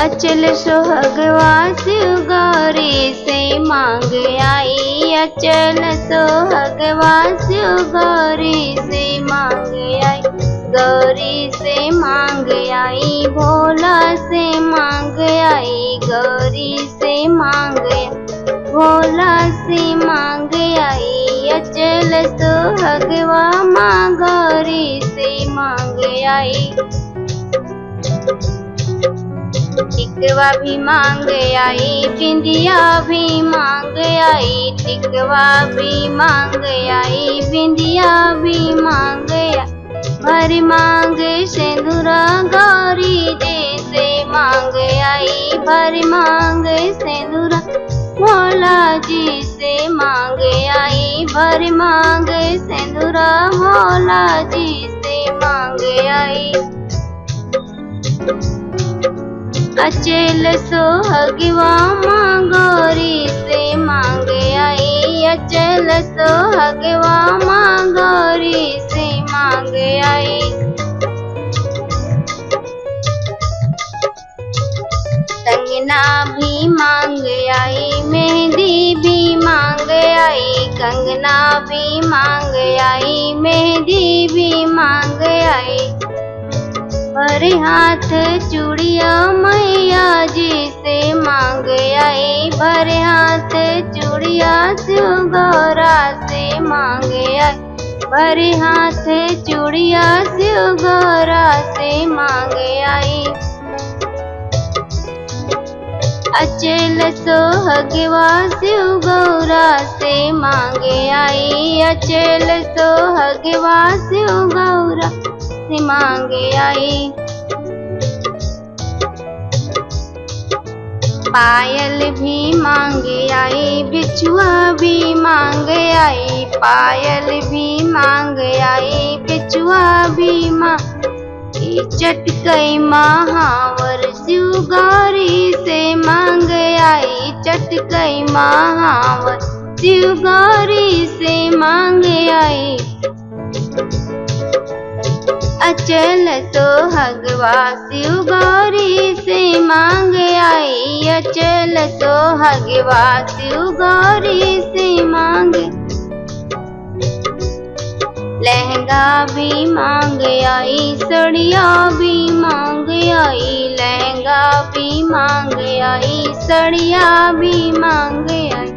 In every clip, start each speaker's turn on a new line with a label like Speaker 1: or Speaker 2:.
Speaker 1: अचल सोहगवा शिव गौरी से मांग आई। अचल सोहगवा शिव गौरी से मांग आई। गौरी से मांग आई, भोला से मांग आई। गौरी से मांग आई, भोला से मांग आई। अचल सोहगवा माँ गौरी से मांग आई। टिकवा भी मांग आई, बिंदिया भी मांग आई। टिकवा भी मांग आई, बिंदिया भी मांग आई। भर मांग सिंदूरा गौरी जी से मांग आई। भर मांग सिंदूरा भोला जी से मांग आई। भर मांग सिंदूरा भोला जी से मांग आई। अचल सोहगवा माँ गौरी से मांग आई। अचल सोहगवा माँ गौरी से मांग आई। कंगना भी मांग आई, मेहंदी भी मांग आई। कंगना भी मांग आई, मेहंदी भी मांग आई। भर हाथ चूड़िया मैया जी से मांग आई। भर हाथ चूड़िया शिव गौरा से मांग आई। भर हाथ चूड़िया शिव गौरा से मांग आई। अचल सोहगवा शिव गौरा से मांग आई। अचल सोहगवा शिव गौरा से मांग आई। पायल भी मांग आई, बिछुआ भी मांग आई। पायल भी मांग आई, बिछुआ भी मांग। चटकई महावर शिव गौरी से मांग आई। चटकई महावर शिव गौरी से मांग आई। अचल सोहगवा शिव गौरी से मांग आई। अचल सोहगवा शिव गौरी से मांग। लहंगा भी मांग आई, साड़िया भी मांग आई। लहंगा भी मांग आई, साड़िया भी मांग आई।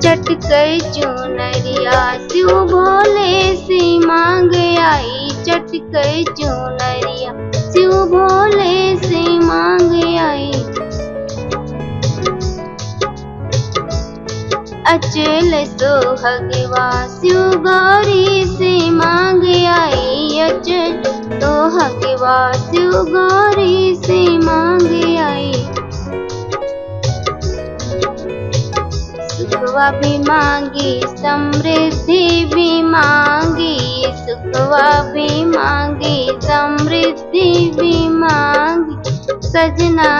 Speaker 1: चटकई चुनरिया शिव भोले से मांग आई। चटकई चुनरिया शिव भोले से मांग आई। अचल सोहगवा शिव गौरी से मांग आई। अचल सोहगवा शिव गौरी से मांग आई। सुखवा भी मांगी, समृद्धि भी मांगी। सुखवा भी मांगी, समृद्धि भी मांगी। सजना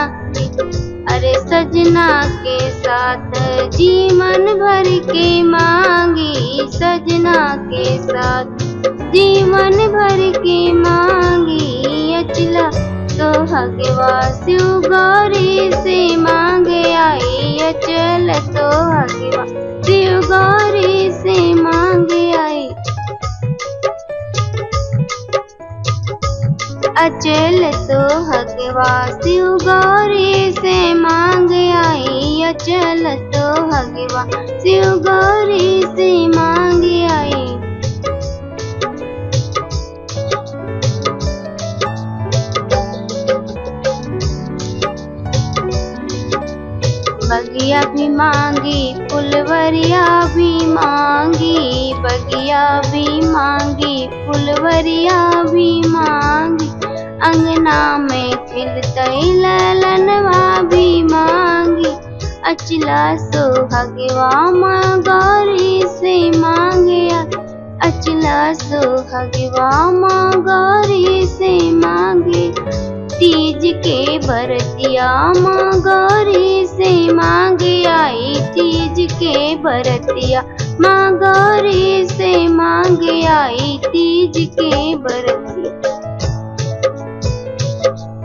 Speaker 1: अरे सजना के साथ जीवन भर के मांगी। सजना के साथ जीवन भर के मांगी। अचला सोहगवा शिव गौरी से मांग आई। अचल सोहगवा शिव गौरी से मांग आई। अचल सोहगवा शिव गौरी से मांग आई। अचल सोहगवा शिव गौरी से मांग आई। बगिया भी मांगी, फुलवरिया भी मांगी। बगिया भी मांगी, फुलवरिया भी मांगी। अंगना में खिलतई ललनवा भी मांगी। अचला सोहगवा माँ गौरी से मांग आई। अचला सोहगवा माँ गौरी से मांगे। तीज के बरतिया माँ गौरी से मांग आई। तीज के बरतिया माँ गौरी से मांग आई। तीज के बरतिया